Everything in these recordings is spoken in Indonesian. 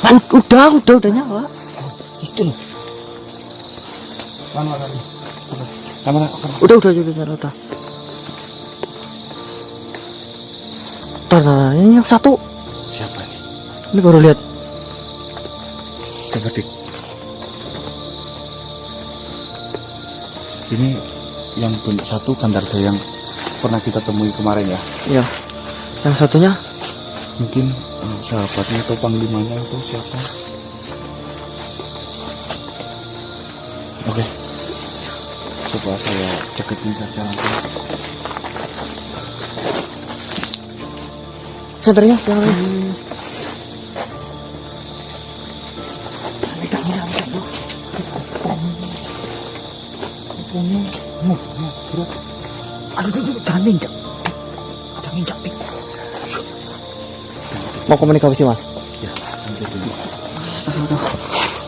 Udah nyala. Itu loh. Mana lagi? Kamera. Udah nyala udah. Ini yang satu. Siapa ini? Ini baru lihat. Coba dik. Ini yang satu Gantarjaya yang pernah kita temui kemarin ya? Iya. Yang satunya mungkin sahabatnya atau panglimanya atau siapa? Oke. Coba saya deketin saja langsung. senternya sekarang. Aduh, jangan nginjak. Jangan nginjak. Mau komunikasi mas? Ya, santai dulu.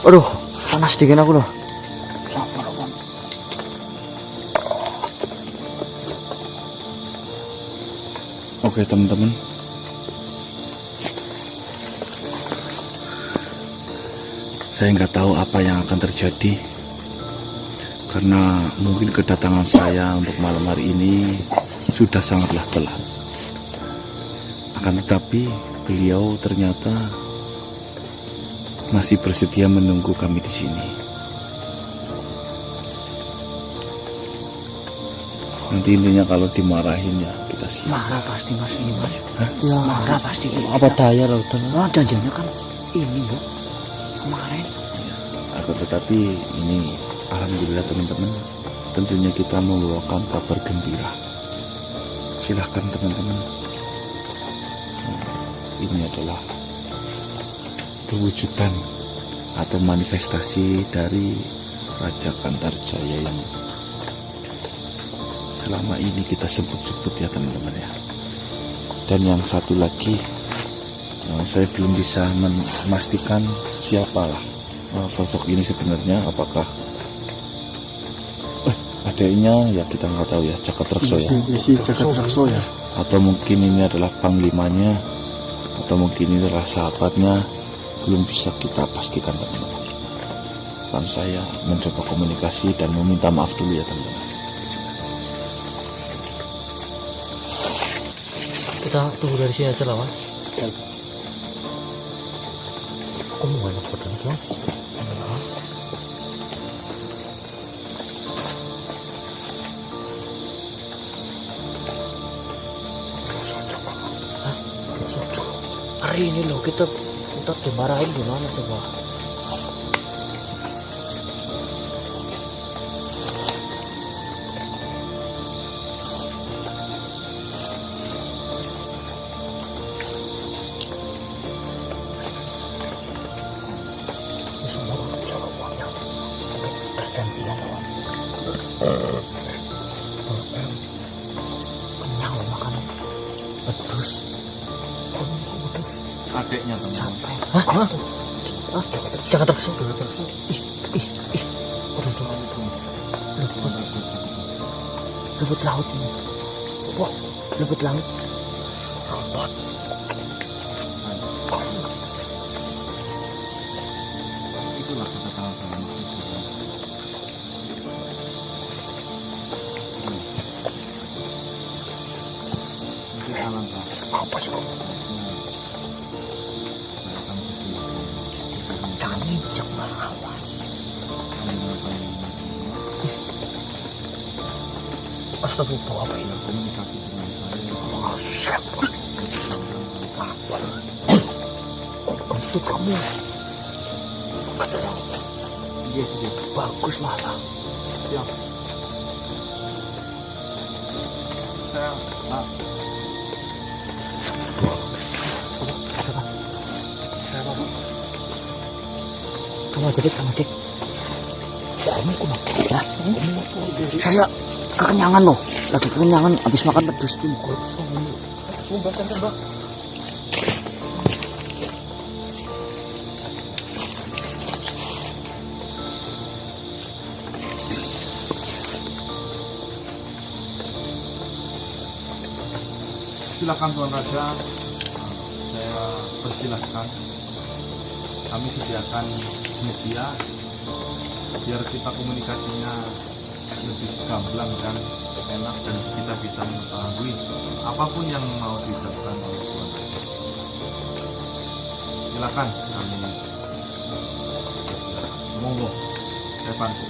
Aduh, panas dingin aku loh. Oke teman-teman, saya nggak tahu apa yang akan terjadi karena mungkin kedatangan saya untuk malam hari ini sudah sangatlah telat. Akan tetapi beliau ternyata masih bersedia menunggu kami di sini. Nanti intinya kalau dimarahin ya kita siap. Marah pasti mas ini mas. Hah? Ya marah pasti. Apa daya loh? Janjinya kan ini bu kemarin. Ya, akan tetapi ini alhamdulillah teman-teman, tentunya kita membawakan kabar gembira. Silahkan teman-teman. Ini adalah perwujudan atau manifestasi dari Raja Gantarjaya yang selama ini kita sebut-sebut ya teman-teman ya. Dan yang satu lagi, saya belum bisa memastikan siapalah sosok ini sebenarnya. Apakah adanya ya kita nggak tahu ya, Jagatreksa ya. Jagatreksa ya. Atau mungkin ini adalah panglimanya, atau mungkin ini adalah sahabatnya, belum bisa kita pastikan teman-teman. Kan saya mencoba komunikasi dan meminta maaf dulu ya teman-teman. Kita tunggu dari sini aja lah mas. Kamu banyak pedang mas. Hari ini loh kita dimarahin gimana coba? Kenyang loh makanan pedus. Adiknya Sampai. Hah? Jagatreksa. Ih. Lembut laut ini. Wah, lembut laut. Robot. Itulah kata-kata saya. Apa sih kok? Jangan injak awas. Astagfirullah, apa ini? Komunikasi dengan saya. Asyik. Untuk kamu. Iya. Bagus malah. Ya. Saya Kamu aja dik. Kamu ya? Saya kekenyangan loh. Lagi kekenyangan habis makan pedus tim gosong ini. Coba. silakan Tuan Raja, saya persilahkan. kami sediakan media biar kita komunikasinya lebih gamblang dan enak, dan kita bisa mengetahui apapun yang mau diucapkan oleh Tuan Raja. Silakan kami. Monggo, saya bantu.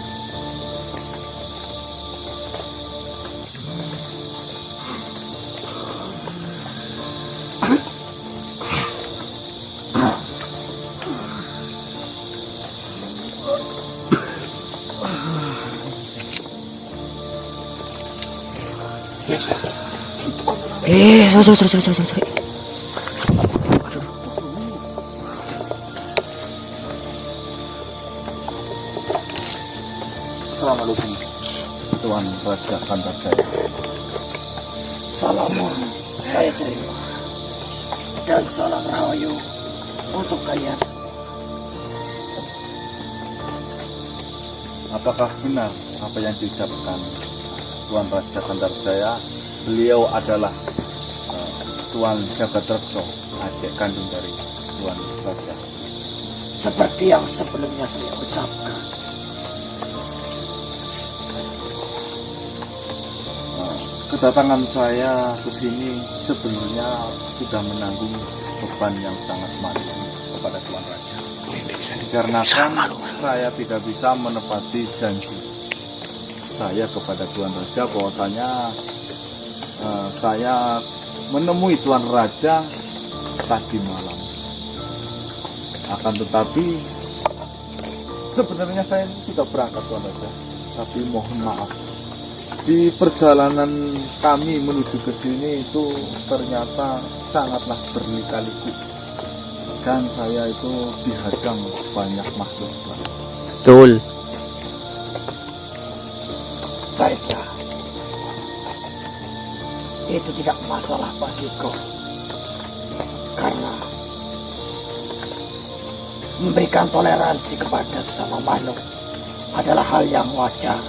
Sorry. Assalamualaikum Tuan Raja Kandarjaya. Salamun saya terima. Dan salam rahayu untuk kalian. Apakah benar apa yang diucapkan Tuan Raja Kandarjaya? Beliau adalah Tuan Jagadrekso, adik kandung dari Tuan Raja. Seperti yang sebelumnya saya ucapkan. Kedatangan saya ke sini sebenarnya sudah menanggung beban yang sangat malang kepada Tuan Raja. Karena saya tidak bisa menepati janji saya kepada Tuan Raja bahwasanya saya menemui Tuan Raja tadi malam. Akan tetapi sebenarnya saya sudah berangkat Tuan Raja, tapi mohon maaf, di perjalanan kami menuju ke sini itu ternyata sangatlah berlika-liku, dan saya itu dihadang banyak makhluk. Betul. Baiklah. Itu tidak masalah bagiku. Karena memberikan toleransi kepada sesama makhluk adalah hal yang wajar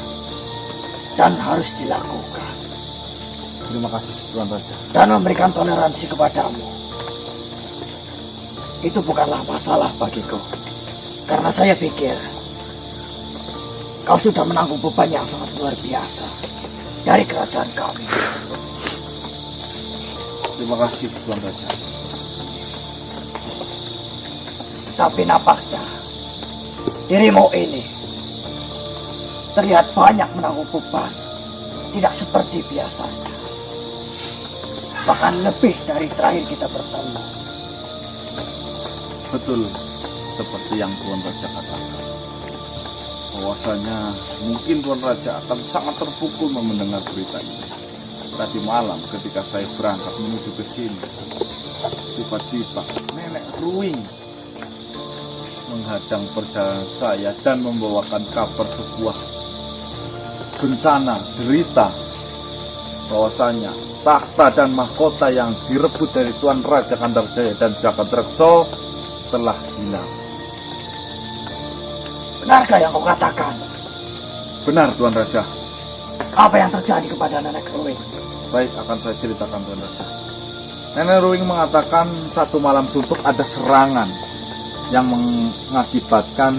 dan harus dilakukan. Terima kasih Tuan Raja. Dan memberikan toleransi kepadamu itu bukanlah masalah bagiku. Karena saya pikir kau sudah menanggung beban yang sangat luar biasa dari kerajaan kami. Terima kasih Tuan Raja. Tapi nampaknya dirimu ini terlihat banyak menanggung beban, tidak seperti biasanya. Bahkan lebih dari terakhir kita bertemu. Betul seperti yang Tuan Raja katakan, bahwasanya mungkin Tuan Raja akan sangat terpukul mendengar berita ini. Tadi malam ketika saya berangkat menuju ke sini, tiba-tiba Nenek Ruing menghadang perjalanan saya dan membawakan kabar sebuah bencana, derita, bahwasanya tahta dan mahkota yang direbut dari Tuan Raja Kandarjaya dan Jagadrekso telah hilang. Benarkah yang kau katakan? Benar Tuan Raja. Apa yang terjadi kepada Nenek Ruing? Baik, akan saya ceritakan Tuan Raja. Nenek Ruing mengatakan satu malam suntuk ada serangan yang mengakibatkan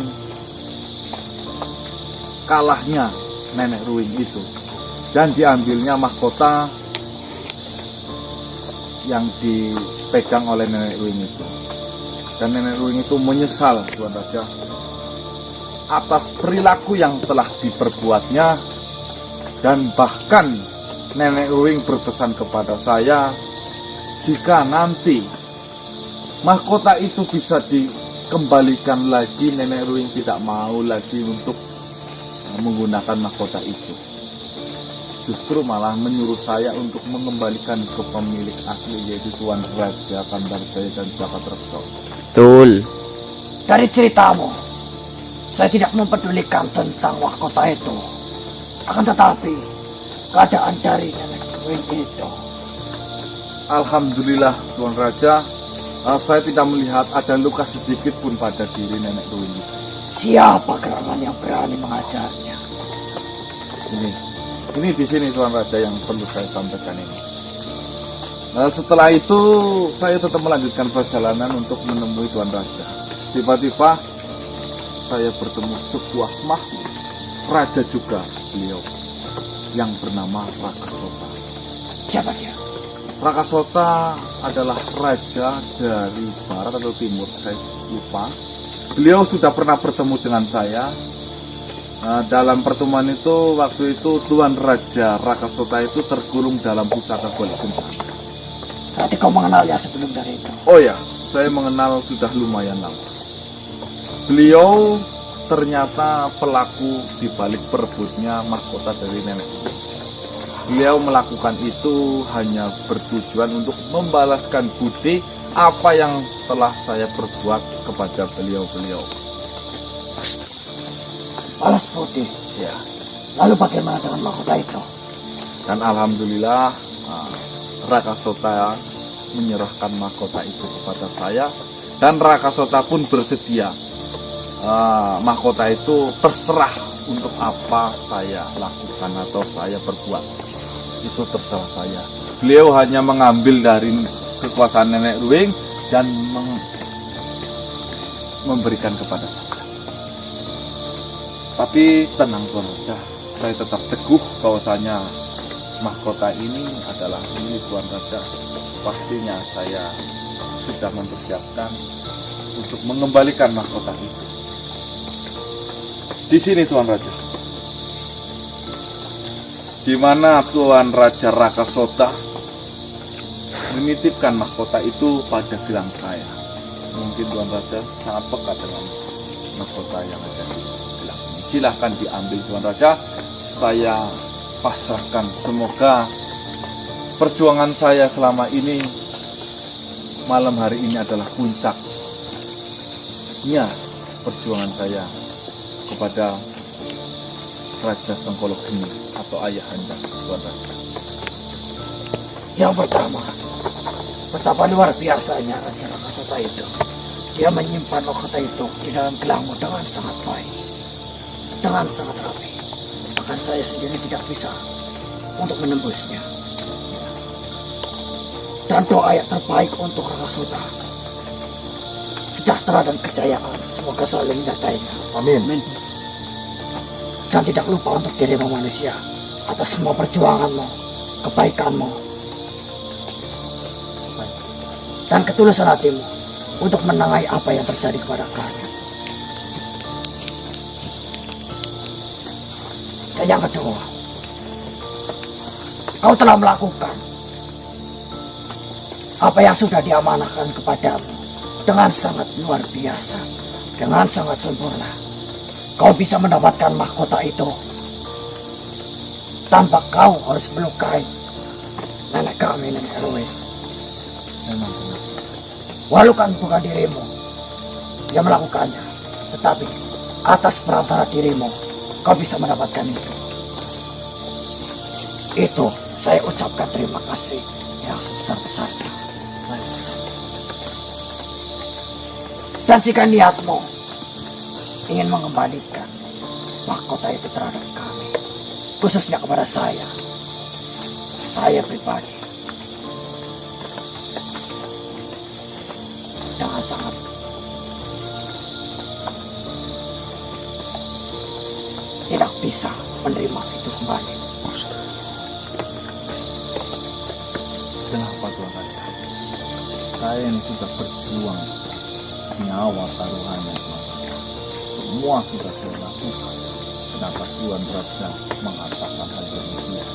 kalahnya Nenek Ruing itu, dan diambilnya mahkota yang dipegang oleh Nenek Ruing itu. Dan Nenek Ruing itu menyesal Tuan Raja atas perilaku yang telah diperbuatnya, dan bahkan Nenek Ruing berpesan kepada saya, jika nanti mahkota itu bisa dikembalikan lagi, Nenek Ruing tidak mau lagi untuk menggunakan mahkota itu. Justru malah menyuruh saya untuk mengembalikan ke pemilik asli, yaitu Tuan Raja Kandarjaya dan Jagadrekso. Betul. Dari ceritamu, saya tidak mempedulikan tentang mahkota itu. Akan tetapi keadaan dari Nenek Ruing itu, alhamdulillah Tuan Raja, saya tidak melihat ada luka sedikit pun pada diri Nenek Ruing itu. Siapa gerangan yang berani mengajarnya? Ini di sini Tuan Raja yang perlu saya sampaikan ini. Setelah itu saya tetap melanjutkan perjalanan untuk menemui Tuan Raja. tiba-tiba saya bertemu sebuah makhluk, raja juga beliau, yang bernama Rakasota. Siapa dia? Rakasota adalah raja dari barat atau timur, saya lupa. Beliau sudah pernah bertemu dengan saya. Nah, dalam pertemuan itu, waktu itu Tuan Raja Rakasota itu tergulung dalam pusaka golek bencana. Berarti kau mengenalnya sebelum dari itu? Oh ya, saya mengenal sudah lumayan lama. Beliau ternyata pelaku di balik perebutnya mahkota dari nenek. Beliau melakukan itu hanya bertujuan untuk membalaskan budi apa yang telah saya perbuat kepada beliau-beliau. Balas budi. Ya. Lalu bagaimana dengan mahkota itu? Dan alhamdulillah Rakasota menyerahkan mahkota itu kepada saya, dan Rakasota pun bersedia mahkota itu terserah untuk apa saya lakukan atau saya perbuat. Itu terserah saya. Beliau hanya mengambil dari kekuasaan nenek Ruing dan memberikan kepada saya. Tapi tenang Tuan Raja, saya tetap teguh bahwasanya mahkota ini adalah milik Tuan Raja. Pastinya saya sudah mempersiapkan untuk mengembalikan mahkota itu. Di sini Tuan Raja, di mana Tuan Raja Rakasota menitipkan mahkota itu pada gelang saya. Mungkin Tuan Raja sangat peka dengan mahkota yang ada di gelang ini. Silahkan diambil Tuan Raja. Saya pasrahkan, semoga perjuangan saya selama ini, malam hari ini adalah puncaknya perjuangan saya kepada Raja Sengkolo Geni atau ayahanda Tuan Raja. Yang pertama, betapa luar biasanya Raja Rakasota itu. Dia menyimpan mahkota itu di dalam gelangmu dengan sangat baik, dengan sangat rapi. Bahkan saya sendiri tidak bisa untuk menembusnya. Dan doa yang terbaik untuk Rakasota, sejahtera dan kejayaan, semoga selalu menyertainya. Amin. Dan tidak lupa untuk dirimu manusia, atas semua perjuanganmu, kebaikanmu, dan ketulusan hatimu untuk menengahi apa yang terjadi kepada kami. Dan yang kedua, kau telah melakukan apa yang sudah diamanahkan kepadamu dengan sangat luar biasa, dengan sangat sempurna. Kau bisa mendapatkan mahkota itu tanpa kau harus melukai nenek kami, nenek Erwin. Walau kan bukan dirimu yang melakukannya, tetapi atas perantara dirimu kau bisa mendapatkan itu. Itu saya ucapkan terima kasih yang sebesar-besarnya. Dan jika niatmu ingin mengembalikan mahkota itu terhadap kami, khususnya kepada saya pribadi, dengan sangat tidak bisa menerima itu kembali. Kenapa Tuan Raja? Saya ini sudah berjuang nyawa taruhannya Tuan Raja. Semua sudah saya lakukan. Kenapa Tuan Raja mengatakan hal demikian?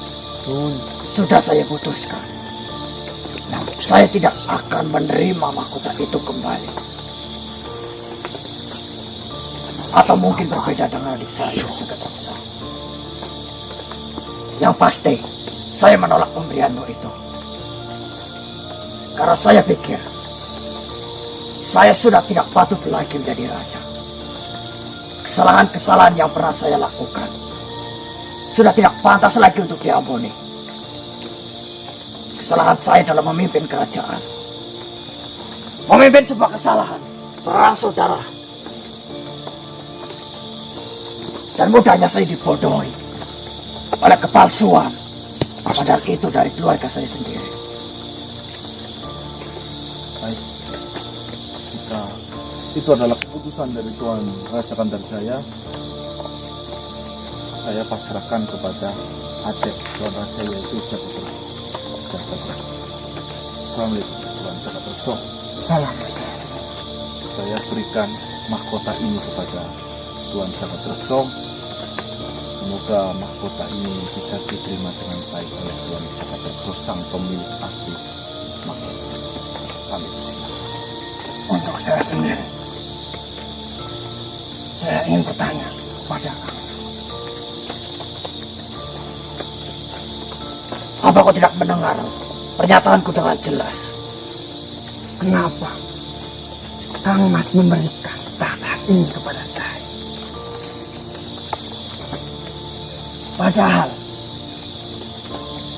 Sudah saya putuskan. Nah, saya tidak akan menerima mahkota itu kembali. Atau mungkin berbeda dengan adik saya juga Tangsa. Yang pasti, saya menolak pemberianmu itu. Karena saya pikir, saya sudah tidak patut lagi menjadi raja. Kesalahan-kesalahan yang pernah saya lakukan sudah tidak pantas lagi untuk diampuni. Kesalahan saya dalam memimpin kerajaan, memimpin sebuah kesalahan, perang saudara, dan mudahnya saya dibodohi oleh kepalsuan, padahal itu dari keluarga saya sendiri. Baik, jika itu adalah keputusan dari Tuan Raja Gandarjaya. Saya pasrahkan kepada adik Tuan Raja, yaitu Jagadreksa. Assalamualaikum Tuan Jagadreksa. Salam. Saya berikan mahkota ini kepada Tuan Jagadreksa. Semoga mahkota ini bisa diterima dengan baik oleh Tuan Jagadreksa, sang pemilik asli mahkota. Amin. Untuk saya sendiri, saya ingin bertanya kepada kamu. Apa kau tidak mendengar pernyataanku dengan jelas? Kenapa Kang Mas memberikan tahta ini kepada saya? Padahal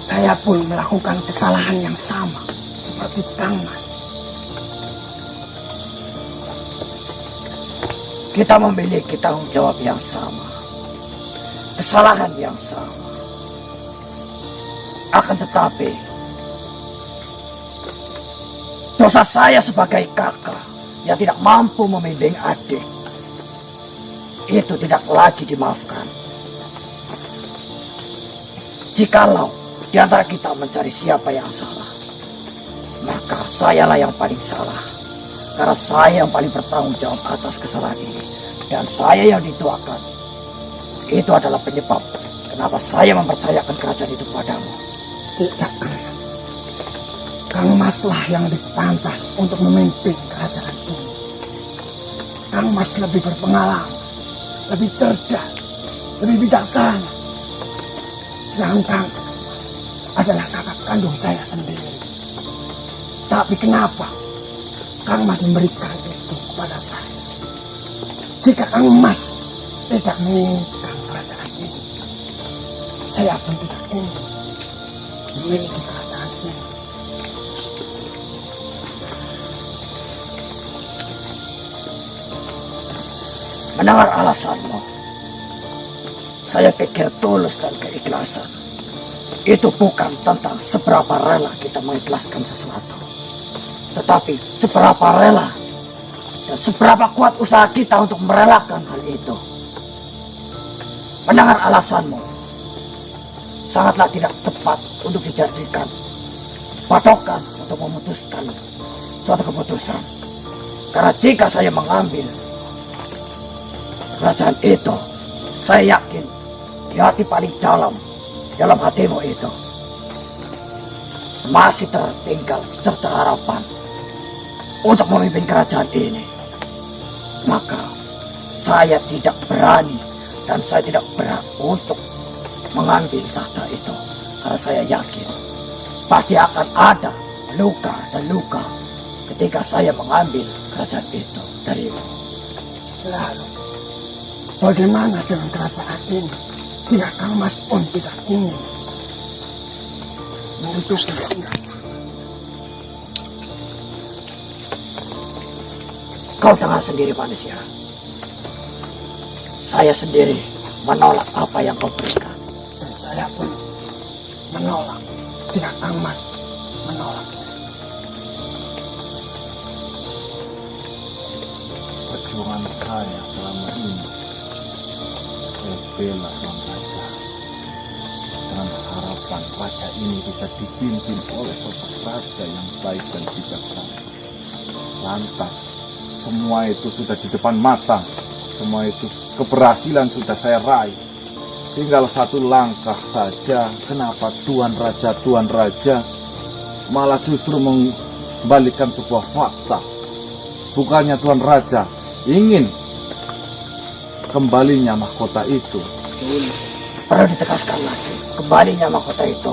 saya pun melakukan kesalahan yang sama seperti Kang Mas. Kita memiliki tanggung jawab yang sama, kesalahan yang sama. Akan tetapi, dosa saya sebagai kakak yang tidak mampu membimbing adik itu tidak lagi dimaafkan. Jikalau di antara kita mencari siapa yang salah, maka sayalah yang paling salah. Karena saya yang paling bertanggung jawab atas kesalahan ini. Dan saya yang dituakan. Itu adalah penyebab kenapa saya mempercayakan kerajaan itu padamu. Tidak, Kang Mas. Kang Mas lah yang lebih pantas untuk memimpin kerajaan ini. Kang Mas lebih berpengalaman, lebih cerdas, lebih bijaksana. Sedangkan adalah kakak kandung saya sendiri. Tapi kenapa Kang Mas memberikan itu kepada saya? Jika Kang Mas tidak menginginkan kerajaan ini, saya pun tidak ingin memiliki kerajaan ini. Mendengar alasanmu, saya pikir tulus dan keikhlasan itu bukan tentang seberapa rela kita mengikhlaskan sesuatu, tetapi seberapa rela dan seberapa kuat usaha kita untuk merelakan hal itu. Mendengar alasanmu sangatlah tidak tepat untuk dijadikan patokan untuk memutuskan suatu keputusan. Karena jika saya mengambil kerajaan itu, saya yakin di hati paling dalam hatimu itu masih tertinggal secerca harapan untuk memimpin kerajaan ini. Maka saya tidak berani dan saya tidak berhak untuk mengambil tahta itu. Karena saya yakin pasti akan ada luka dan luka ketika saya mengambil kerajaan itu darimu. Lalu bagaimana dengan kerajaan ini jika Kang Mas pun tidak ingin memutuskan singkatan? Kau dengar sendiri manusia. Saya sendiri menolak apa yang kau berikan. Dan saya pun menolak jika Kang Mas menolak. Perjuangan saya selama ini saya bela Tuan Raja dengan harapan raja ini bisa dipimpin oleh sosok raja yang baik dan bijaksana. Lantas semua itu sudah di depan mata, semua itu keberhasilan sudah saya raih. Tinggal satu langkah saja. Kenapa Tuan Raja malah justru membalikan sebuah fakta? Bukannya Tuan Raja ingin kembalinya mahkota itu. Perlu ditegaskan lagi, kembalinya mahkota itu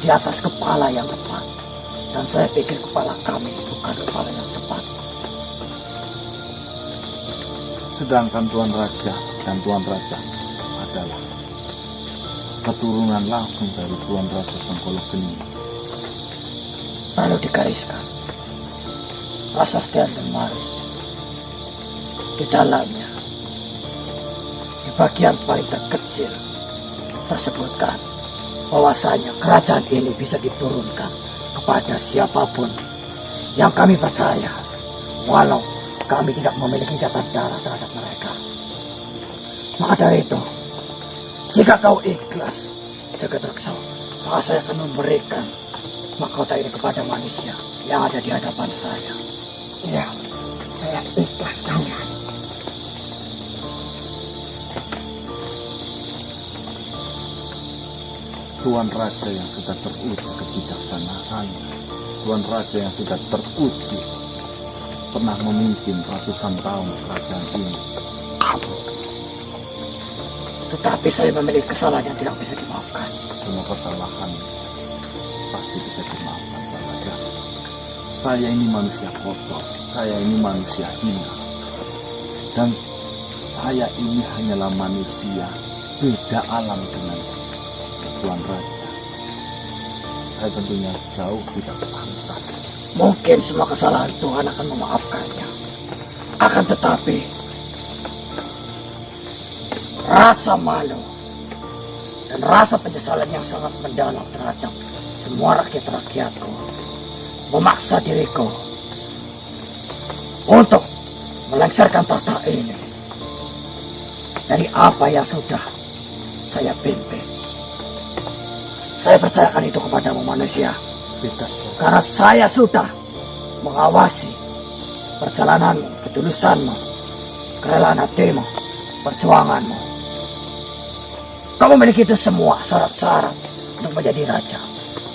di atas kepala yang tepat. Dan saya pikir kepala kami bukan kepala yang tepat. Sedangkan Tuan Raja dan Tuan Raja adalah keturunan langsung dari Tuan Raja Sengkolo Geni. Perlu digariskan, Prasasti dan Maris di dalamnya, di bagian paling terkecil tersebutkan bahwasanya kerajaan ini bisa diturunkan kepada siapapun yang kami percaya, walau kami tidak memiliki ikatan darah terhadap mereka. Maka dari itu, jika kau ikhlas, Jagatreksa, maka saya akan memberikan mahkota ini kepada manusia yang ada di hadapan saya. Iya, saya ikhlas Kauman. Tuan Raja yang sudah teruji kebijaksanaan, Tuan Raja yang sudah teruji pernah memimpin ratusan tahun kerajaan ini. Tetapi saya memiliki kesalahan yang tidak bisa dimaafkan. Semua kesalahan pasti bisa dimaafkan, Tuan Raja. Saya ini manusia kotor, saya ini manusia hina, dan saya ini hanyalah manusia beda alam dengan Tuan Raja. Saya tentunya jauh tidak pantas. Mungkin semua kesalahan Tuhan akan memaafkannya. Akan tetapi, rasa malu dan rasa penyesalan yang sangat mendalam terhadap semua rakyat-rakyatku memaksa diriku untuk melengsarkan tahta ini dari apa yang sudah saya pimpin. Saya percayakan itu kepadamu manusia. Tidak, Karena saya sudah mengawasi perjalananmu, ketulusanmu, kerelaan hatimu, perjuanganmu. Kamu memiliki itu semua syarat-syarat untuk menjadi raja.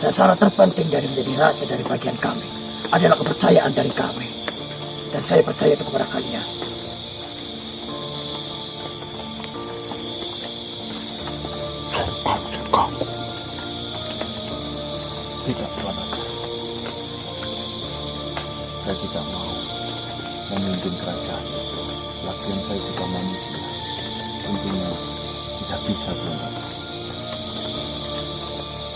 Dan syarat terpenting dari menjadi raja dari bagian kami adalah kepercayaan dari kami. Dan saya percaya itu kepada kalian. tidak, Tuan Raja. Saya tidak mau memimpin kerajaan. Lagian saya juga manusia. Tentunya tidak bisa, Tuan Raja.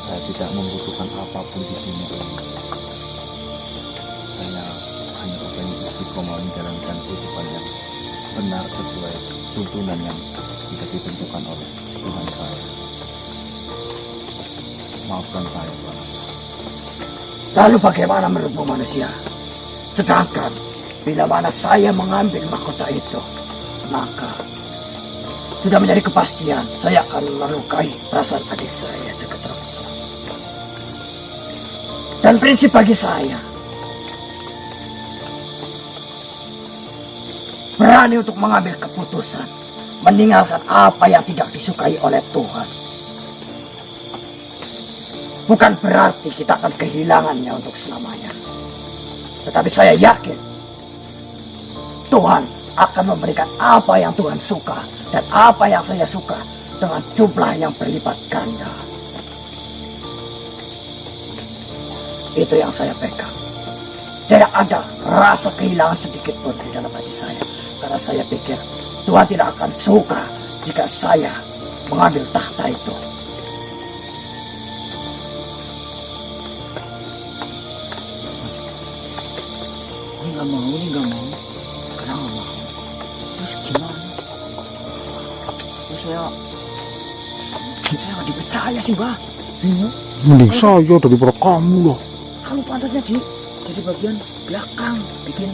Saya tidak membutuhkan apapun di dunia ini. Saya hanya ingin istiqomah menjalankan kehidupan yang benar sesuai tuntunan yang tidak ditentukan oleh Tuhan saya. Maafkan saya, Tuan Raja. Lalu bagaimana menurutmu manusia? Sedangkan bila mana saya mengambil mahkota itu, maka sudah menjadi kepastian saya akan melukai perasaan adik saya Jagatreksa. Dan prinsip bagi saya, berani untuk mengambil keputusan, meninggalkan apa yang tidak disukai oleh Tuhan. Bukan berarti kita akan kehilangannya untuk selamanya. Tetapi saya yakin Tuhan akan memberikan apa yang Tuhan suka dan apa yang saya suka dengan jumlah yang berlipat ganda. Itu yang saya pegang. Tidak ada rasa kehilangan sedikit pun di dalam hati saya. Karena saya pikir Tuhan tidak akan suka jika saya mengambil tahta itu. Ini nggak mau. Sekarang nggak mau. Terus gimana? Terus saya nggak dipercaya sih, Mbak. Mending saya daripada kamu loh. Kamu pantasnya jadi bagian belakang, bikin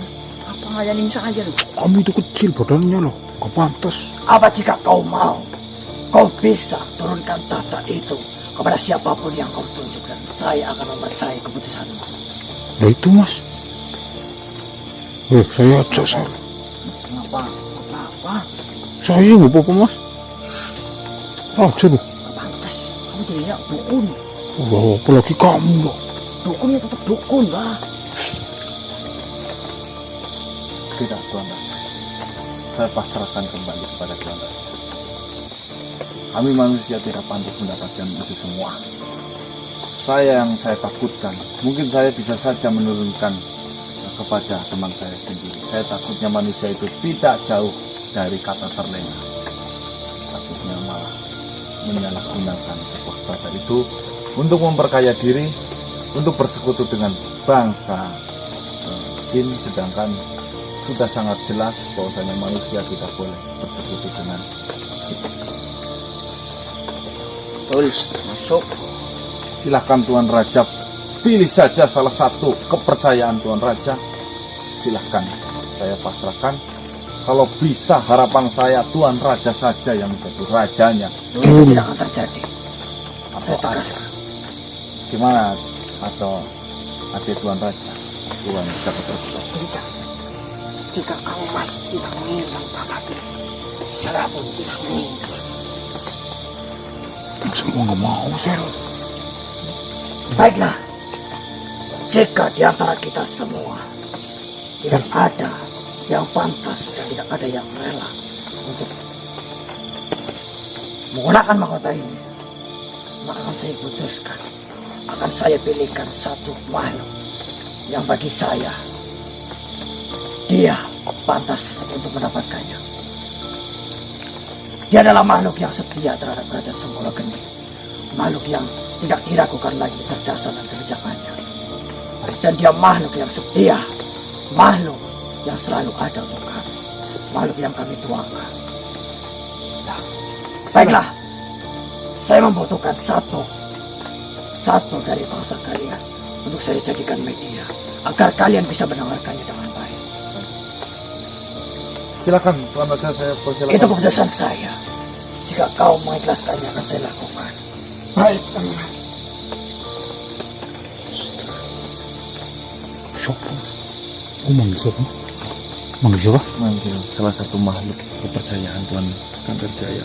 apa ngelayanin saya loh. Kamu itu kecil badannya loh, gak pantas. Apa jika kau mau, kau bisa turunkan tahta itu kepada siapapun yang kau tunjuk dan saya akan mempercayai keputusanmu. Lah itu mas. Saya ajak saya. Kenapa? Saya nggak apa-apa mas. Aja loh. Gak pantas. Kamu jadinya dukun. Wah, apalagi kamu loh. Dukunnya tetap dukun, Mbak. Tidak, Tuan Raja. Saya pasrahkan kembali kepada Tuan Raja. Kami manusia tidak pantas mendapatkan itu semua. Saya yang saya takutkan, mungkin saya bisa saja menurunkan kepada teman saya sendiri. Saya takutnya manusia itu tidak jauh dari kata terlena. Takutnya malah menyalahgunakan sebuah kata itu untuk memperkaya diri, untuk bersekutu dengan bangsa jin, sedangkan sudah sangat jelas bahwasanya manusia tidak boleh bersekutu dengan jin. Masuk. Silahkan Tuan Raja, pilih saja salah satu kepercayaan Tuan Raja. Silahkan saya pasrahkan. Kalau bisa harapan saya Tuan Raja saja yang menjadi rajanya. Itu tidak akan terjadi. Saya Atau tegaskan. gimana? Atau adik Tuan Raja, Tuan Jakarta. Tidak. Jika Kang Mas tidak menginginkan tahta ini, saya pun tidak menginginkan. Semua nggak mau, Sel. Baiklah, jika di antara kita semua tidak ada yang pantas dan tidak ada yang rela untuk menggunakan mahkota ini, maka akan saya putuskan, akan saya pilihkan satu makhluk yang bagi saya dia pantas untuk mendapatkannya. Dia adalah makhluk yang setia terhadap kerajaan Sengkolo Geni, makhluk yang tidak diragukan lagi kecerdasan dan kebijakannya. Dan dia makhluk yang setia, makhluk yang selalu ada untuk kami, makhluk yang kami tuakan. Nah, baiklah, saya membutuhkan satu dari bangsa kalian untuk saya jadikan media, agar kalian bisa mendengarkannya dengan baik. Silakan Tuan Raja, saya persilakan. Itu keputusan saya. Jika kau mengikhlaskannya, akan saya lakukan. Baik, Kang Mas. Siapa? Manggil siapa? Manggil siapa? Manggil salah satu makhluk kepercayaan Tuan Kandarjaya.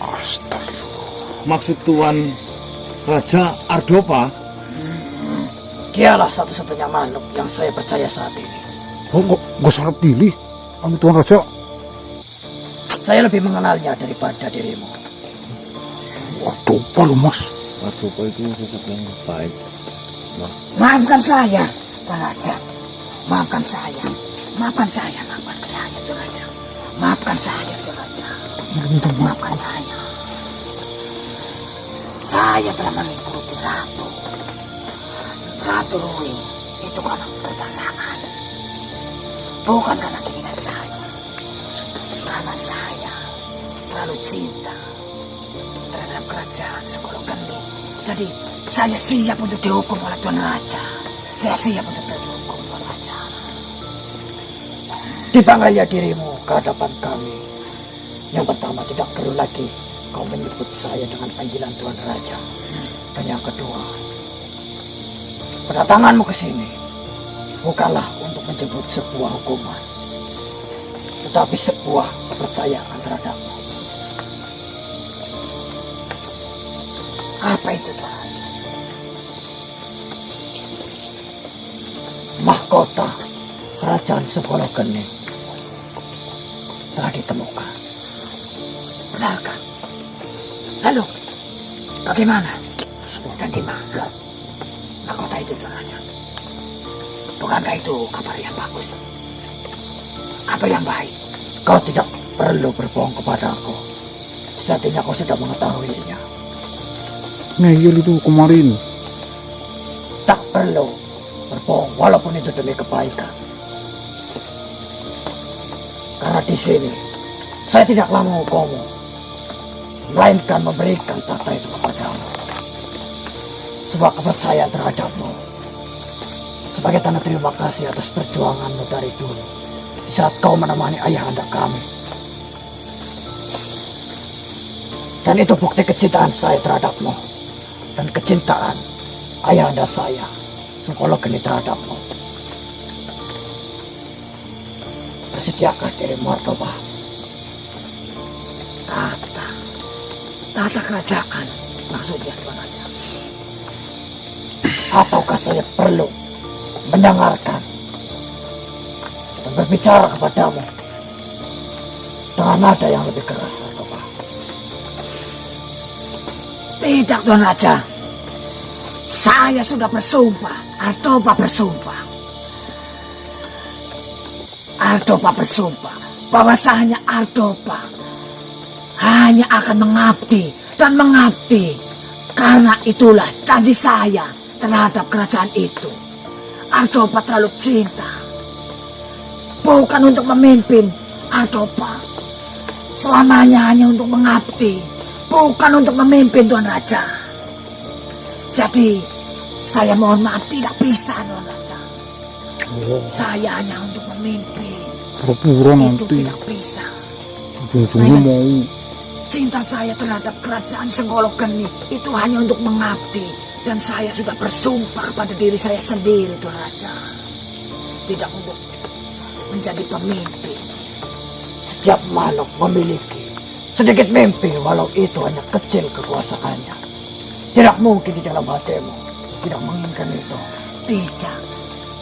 Astagfirullah. Maksud Tuan Raja Ardopa? Dialah satu-satunya makhluk yang saya percaya saat ini. Oh, nggak salah pilih. Anu Tuan Raja. Saya lebih mengenalnya daripada dirimu. Waduh, apa lu, Mas? Ardopa itu sosok yang baik. Maafkan saya, Tuan Raja. Maafkan saya. Maafkan saya, maafkan saya, Tuan Raja. Maafkan saya, Tuan Raja. Maafkan saya. Saya telah mengikuti Ratu. Ratu Rui itu karena keterpaksaan. Bukan karena keinginan saya. Karena saya terlalu cinta terhadap kerajaan Sengkolo Geni. Jadi saya siap untuk dihukum oleh Tuan Raja. Saya siap untuk dihukum Tuan Raja. Dibanggalah dirimu ke hadapan kami. Yang pertama, tidak perlu lagi kau menyebut saya dengan panggilan Tuan Raja. Dan yang kedua, kedatanganmu ke sini bukanlah untuk menjemput sebuah hukuman, tetapi sebuah kepercayaan terhadapmu. Apa itu, Tuan Raja? Mahkota kerajaan Sengkolo Geni telah ditemukan. Benarkah? Lalu, bagaimana? Dan di mana mahkota itu, Tuan Raja? Bukankah itu kabar yang bagus? Kabar yang baik? Kau tidak perlu berbohong kepadaku. Sejatinya kau sudah mengetahuinya. Ngeyel itu kemarin. Tak perlu berbohong walaupun itu demi kebaikan. Karena di sini saya tidaklah menghukummu, melainkan memberikan tahta itu kepadamu. Sebuah kepercayaan terhadapmu, sebagai tanda terima kasih atas perjuanganmu dari dulu, di saat kau menemani ayahanda kami. Dan itu bukti kecintaan saya terhadapmu, dan kecintaan ayahanda saya, Sengkolo Geni, terhadapmu. Bersediakah dirimu, Ardopa? Tahta kerajaan maksudnya, Tuan Raja. Ataukah saya perlu mendengarkan dan berbicara kepadamu dengan nada yang lebih keras, Ardopa? Tidak, Tuan Raja. Saya sudah bersumpah. Ardopa bersumpah. Ardopa bersumpah bahwasanya Ardopa hanya akan mengabdi dan mengabdi. Karena itulah janji saya terhadap kerajaan itu. Ardopa terlalu cinta bukan untuk memimpin Artopa. Selamanya hanya untuk mengabdi, bukan untuk memimpin Tuan Raja. Jadi saya mohon maaf tidak bisa Tuan Raja. Saya hanya untuk memimpin. Pura-pura Itu nanti. tidak bisa. Ujung-ujungnya mau. Cinta saya terhadap kerajaan Senggolo Geni itu hanya untuk mengabdi. Dan saya sudah bersumpah kepada diri saya sendiri Tuan Raja. Tidak untuk menjadi pemimpin. Setiap makhluk memiliki sedikit mimpi walau itu hanya kecil kekuasaannya. Tidak mungkin di dalam hatimu tidak menginginkan itu. Tidak.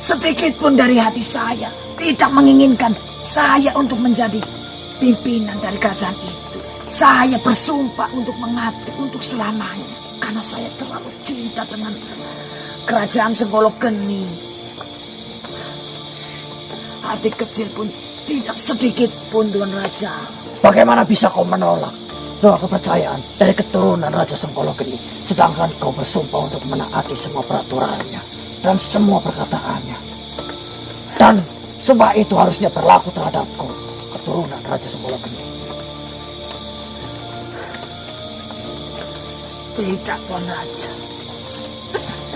Sedikit pun dari hati saya tidak menginginkan saya untuk menjadi pimpinan dari kerajaan itu. Saya bersumpah untuk mengabdi untuk selamanya. Karena saya terlalu cinta dengan kerajaan Senggolo Geni. Hati kecil pun tidak sedikit pun Tuan Raja. Bagaimana bisa kau menolak sebuah kepercayaan dari keturunan Raja Senggolo Geni, sedangkan kau bersumpah untuk menaati semua peraturannya dan semua perkataannya. Dan sumpah itu harusnya berlaku terhadapku, keturunan Raja Senggolo Geni. Tidak Tuan Raja.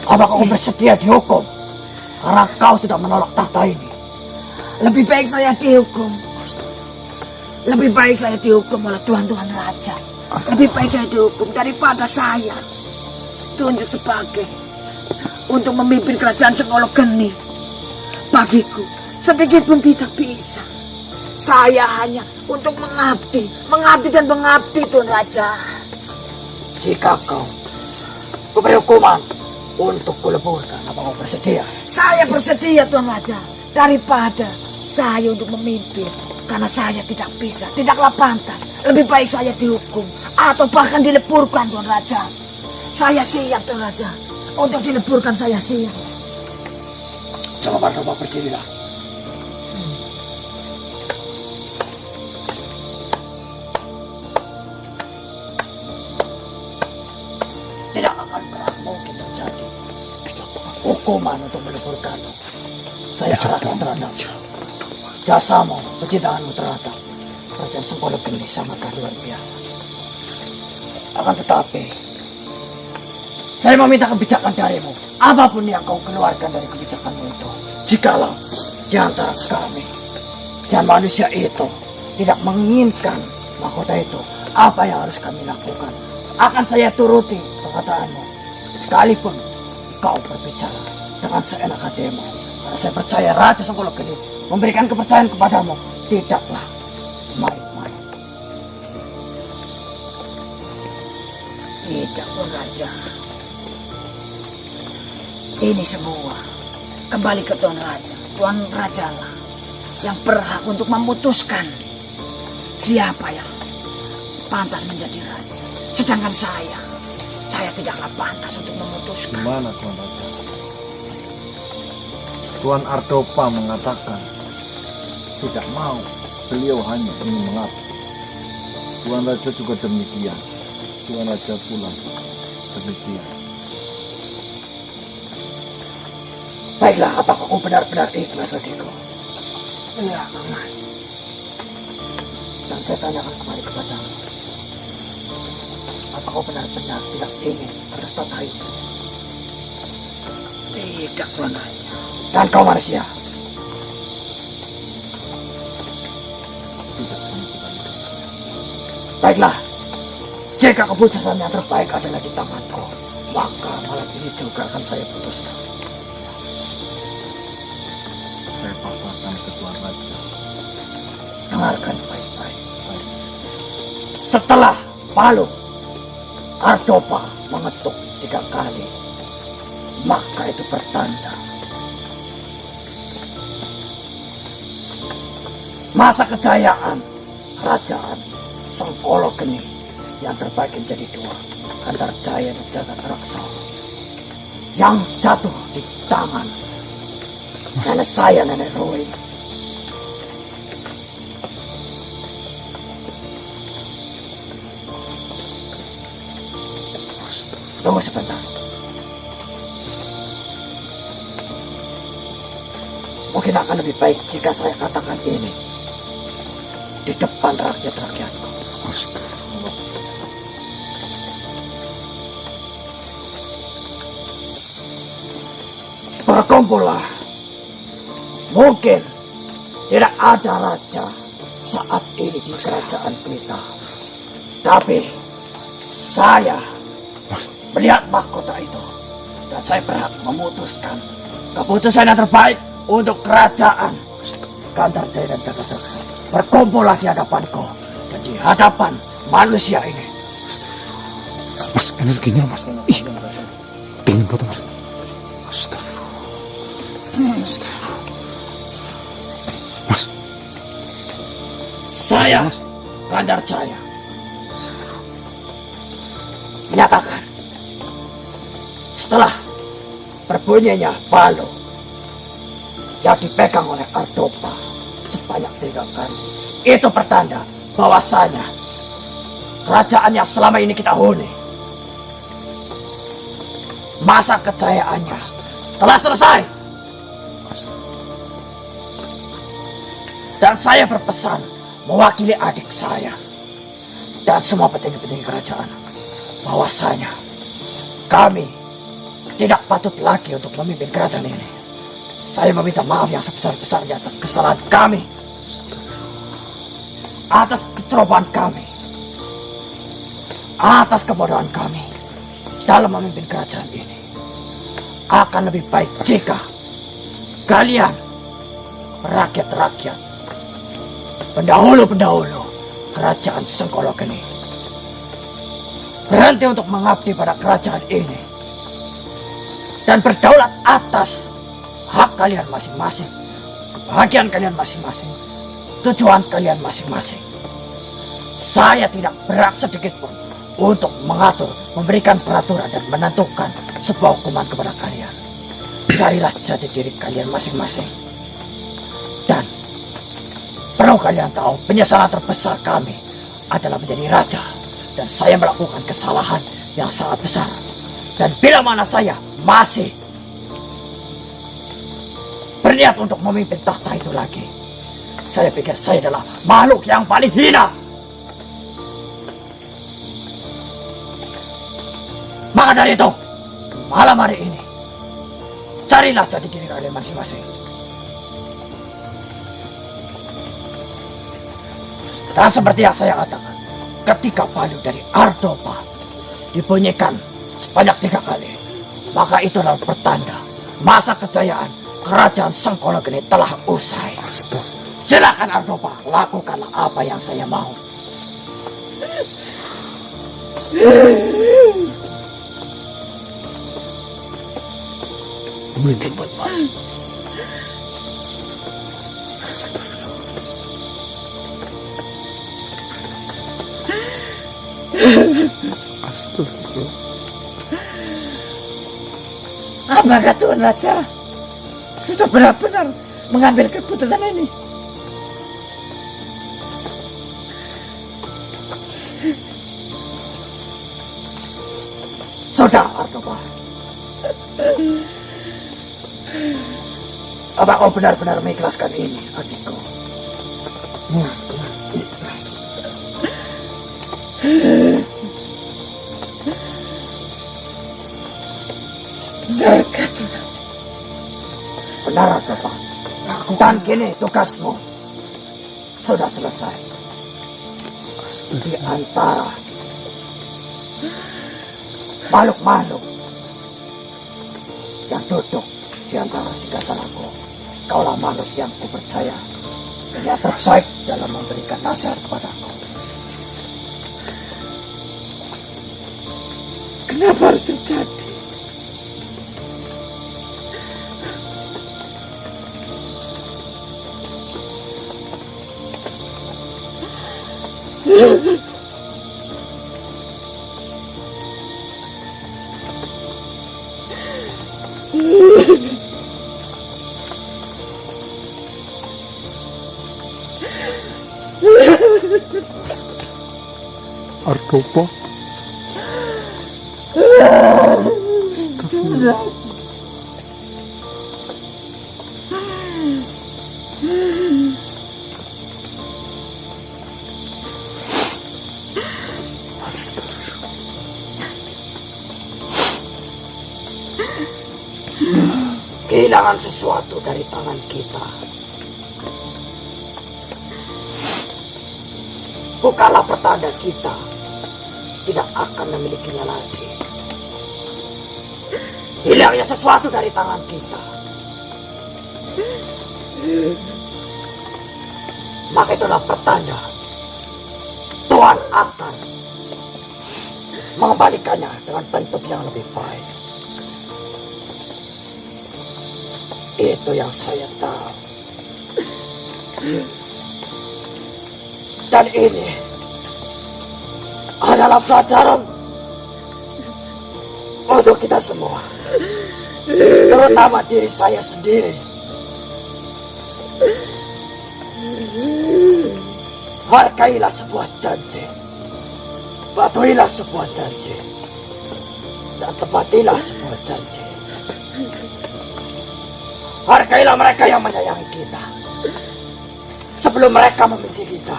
Apakah kau bersedia dihukum karena kau sudah menolak tahta ini? Lebih baik saya dihukum. Lebih baik saya dihukum oleh Tuan-Tuan Raja. Lebih baik saya dihukum daripada saya tunjuk sebagai untuk memimpin kerajaan Senggolo Geni. Bagiku sedikit pun tidak bisa. Saya hanya untuk mengabdi dan mengabdi Tuan Raja. Jika kau beri hukuman untuk kuleburkan, apa kau bersedia? Saya bersedia Tuan Raja daripada saya untuk memimpin. Karena saya tidak bisa, tidaklah pantas. Lebih baik saya dihukum atau bahkan dileburkan Tuan Raja. Saya siap Tuan Raja. Untuk dileburkan saya siap. Coba berdirilah. Tidak akan pernah mungkin terjadi hukuman untuk meleburkanmu. Saya arahkan terhadap jasamu, kecintaanmu terhadap kerajaan Senggolo Geni sangatlah luar biasa. Akan tetapi, saya meminta kebijakan darimu. Apapun yang kau keluarkan dari kebijakanmu itu, jikalau di antara kami dan manusia itu tidak menginginkan mahkota itu, apa yang harus kami lakukan? Akan saya turuti perkataanmu, sekalipun kau berbicara dengan seenak hatimu. Karena saya percaya Raja Senggolo Geni memberikan kepercayaan kepadamu tidaklah main-main. Tidak Tuan Raja. Ini semua kembali ke Tuan Raja. Tuan Raja lah yang berhak untuk memutuskan siapa yang pantas menjadi raja. Sedangkan saya tidaklah pantas untuk memutuskan. Gimana Tuan Raja? Tuan Artopa mengatakan tidak mau, beliau hanya ingin mengabdi. Tuan Raja juga demikian. Tuan Raja pula demikian. Baiklah, apakah kau benar-benar ikhlas adikku? Iya, Paman. Dan saya tanyakan kembali kepadamu, apakah kau benar-benar tidak ingin atas tahta itu? Tidak Tuan Raja. Dan kau manusia, Tidak sama sekali. baiklah, jika keputusan yang terbaik adalah di tanganku, maka malam ini juga akan saya putuskan. Saya pasrahkan ke Tuan Raja. Dengarkan baik-baik. Setelah Palu Artopa mengetuk 3 kali, maka itu pertanda masa kejayaan kerajaan Senggolo Geni yang terbagi menjadi 2, antara Jaya dan Jagaraksa, yang jatuh di tangan nenek saya, Nenek Rui. Tunggu sebentar. mungkin akan lebih baik jika saya katakan ini di depan rakyat-rakyatku. Astagfirullah. Berkumpullah. Mungkin tidak ada raja saat ini di kerajaan kita. Tapi saya melihat mahkota itu. Dan saya berhak memutuskan keputusan yang terbaik untuk kerajaan Gantarjaya dan Jagadaksa. Berkumpullah di hadapanku dan di hadapan manusia ini. Mas, energinya mas. Ih, dingin banget mas. Astagfirullah. Mas, Saya Gantarjaya menyatakan setelah berbunyinya balo yang dipegang oleh Ardopa sebanyak 3 kali, itu pertanda bahwasanya kerajaan yang selama ini kita huni, masa kejayaannya telah selesai. Dan saya berpesan mewakili adik saya dan semua petinggi-petinggi kerajaan bahwasanya kami tidak patut lagi untuk memimpin kerajaan ini. Saya meminta maaf yang sebesar-besarnya atas kesalahan kami, atas kecerobohan kami, atas kebodohan kami dalam memimpin kerajaan ini. Akan lebih baik jika kalian, rakyat-rakyat, pendahulu-pendahulu kerajaan Sengkolokeni, berhenti untuk mengabdi pada kerajaan ini dan berdaulat atas hak kalian masing-masing, kebahagiaan kalian masing-masing, tujuan kalian masing-masing. Saya tidak berhak sedikit pun untuk mengatur, memberikan peraturan dan menentukan sebuah hukuman kepada kalian. Carilah jati diri kalian masing-masing. Dan perlu kalian tahu, penyesalan terbesar kami adalah menjadi raja. Dan saya melakukan kesalahan yang sangat besar. Dan bila mana saya masih berniat untuk memimpin tahta itu lagi, saya pikir saya adalah makhluk yang paling hina. Maka dari itu, malam hari ini, carilah jati diri kalian masing-masing. Dan seperti yang saya katakan, ketika palu dari Ardopa dibunyikan sebanyak 3 kali, maka itu adalah pertanda masa kejayaan kerajaan Sengkolokeni telah usai. Silakan Ardopa, lakukanlah apa yang saya mau. merinding buat mas. Astagfirullah. Apakah Tuan Raja sudah benar-benar mengambil keputusan ini? Sudah, Ardopa. Apa kau benar-benar mengikhlaskan ini, adikku? Ikhlas. Benar, Ardopa. Dan kini tugasmu sudah selesai. Di antara makhluk-makhluk yang duduk di antara singgasanaku, kaulah makhluk yang kupercaya dan yang terbaik dalam memberikan nasihat kepadaku. Kenapa harus terjadi? Ardopa. Astagfirullah. Kehilangan sesuatu dari tangan kita. Bukanlah pertanda kita tidak akan memilikinya lagi. Hilangnya sesuatu dari tangan kita, maka itulah pertanda Tuhan akan mengembalikannya dengan bentuk yang lebih baik. Itu yang saya tahu. Dan ini adalah pelajaran untuk kita semua, terutama diri saya sendiri. Hargailah sebuah janji, patuhilah sebuah janji, dan tepatilah sebuah janji. Hargailah mereka yang menyayangi kita sebelum mereka membenci kita.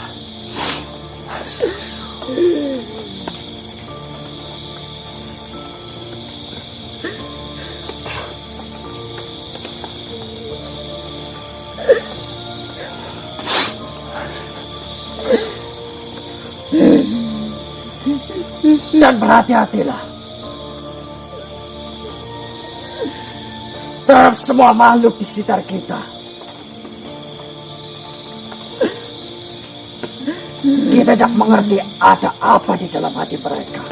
Dan berhati-hatilah terhadap semua makhluk di sekitar kita. Kita tidak mengerti ada apa di dalam hati mereka.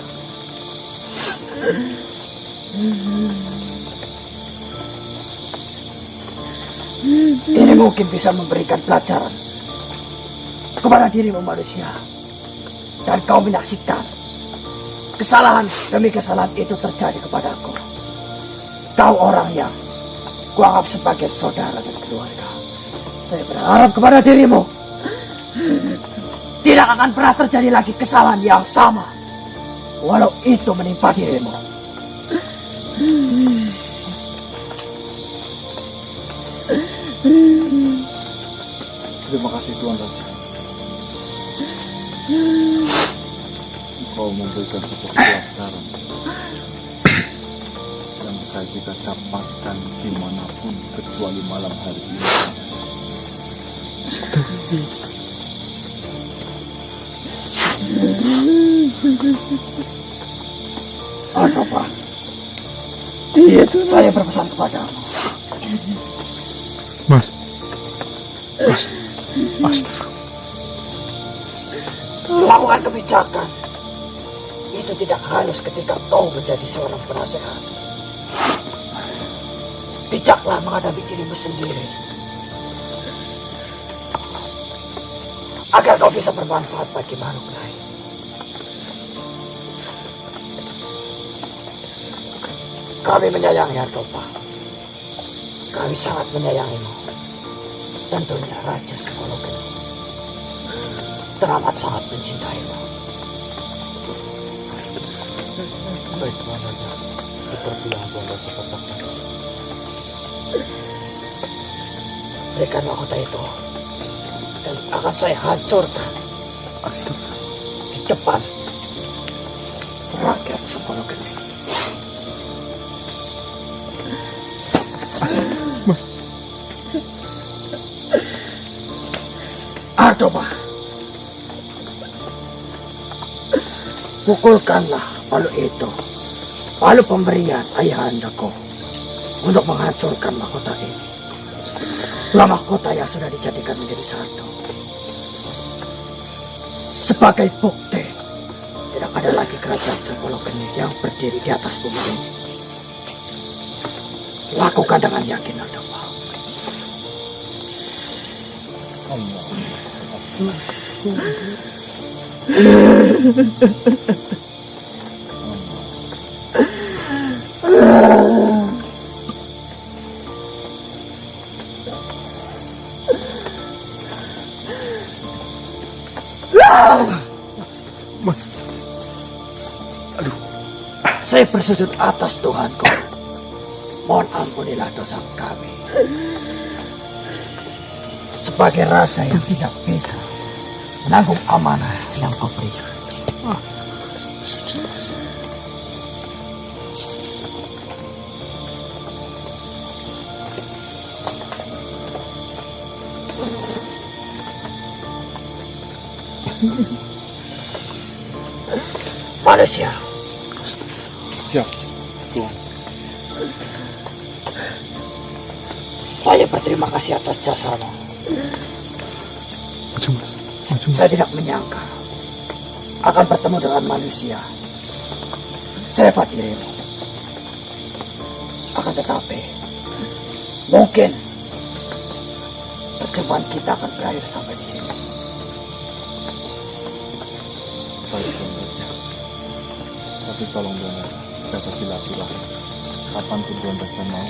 Ini mungkin bisa memberikan pelajaran kepada dirimu manusia, dan kau menyaksikan kesalahan demi kesalahan itu terjadi kepadaku. Kau orang yang kuanggap sebagai saudara dan keluarga. Saya berharap kepada dirimu tidak akan pernah terjadi lagi kesalahan yang sama, walau itu menimpa dirimu. Terima kasih Tuan Raja. Engkau memberikan sebuah pelajaran yang bisa kita dapatkan dimanapun kecuali malam hari ini. Apa? Itu saya berpesan kepadamu. Mas. Astagfirullah. Lakukan kebijakan itu tidak halus ketika kau menjadi seorang penasehat. Bijaklah menghadapi dirimu sendiri agar kau bisa bermanfaat bagi makhluk lain. Kami menyayangi Artopa. Kami sangat menyayangimu. Tentunya Raja Sekologeni teramat sangat mencintaimu. Baik Tuan Raja, seperti yang Tuan Raja katakan. Berikan mahkota itu, dan akan saya hancurkan di depan rakyat Sekologeni. Mas. Artopa, pukulkanlah palu itu, palu pemberian ayahandaku untuk menghancurkan mahkota ini. Dua mahkota yang sudah dijadikan menjadi satu. Sebagai bukti, tidak ada lagi kerajaan Sekologeni yang berdiri di atas bumi ini. Lakukan dengan yakin, Artopa. Mas. Aduh. Saya bersujud atas Tuhanku. Mohon ampunilah dosa kami. Sebagai rasa yang tidak bisa menanggung amanah yang kau berikan. Manusia, Siap, Tuan. saya berterima kasih atas jasamu. Maju mas. Maju mas. Saya tidak menyangka akan bertemu dengan manusia sehebat dirimu. Akan tetapi, mungkin perjumpaan kita akan berakhir sampai di sini. Baik, Tuan Raja. Tapi tolong Tuan Raja, jaga silaturahmi. Kapanpun Tuan Raja mau,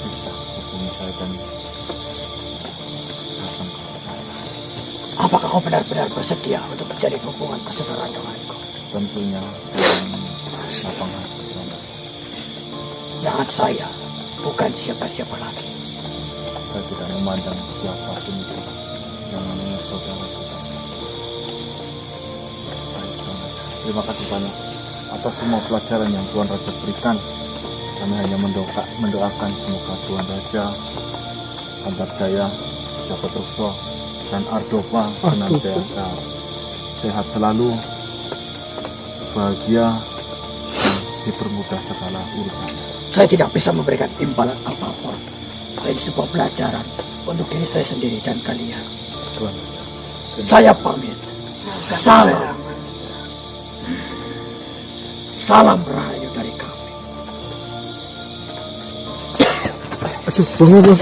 bisa hubungi saya dan datang ke saya. Apakah kau benar-benar bersedia untuk menjadi hubungan persaudaraan denganku? Tentunya dengan lapang hati, Tuan Raja. Sangat saya, bukan siapa-siapa lagi. Saya tidak memandang siapapun itu yang namanya saudara kita. Baik, Tuan Raja. Terima kasih banyak atas semua pelajaran yang Tuan Raja berikan. Kami hanya mendoakan semoga Tuan Raja, Antarjaya, Jabat Rukso, dan Ardopa senantiasa sehat selalu, bahagia, dan dipermudah segala urusan. Saya tidak bisa memberikan imbalan apapun selain sebuah pelajaran untuk diri saya sendiri dan kalian. Tuan, Saya pamit. Salam. Salam rahayu dari kami. Asyik, bangun.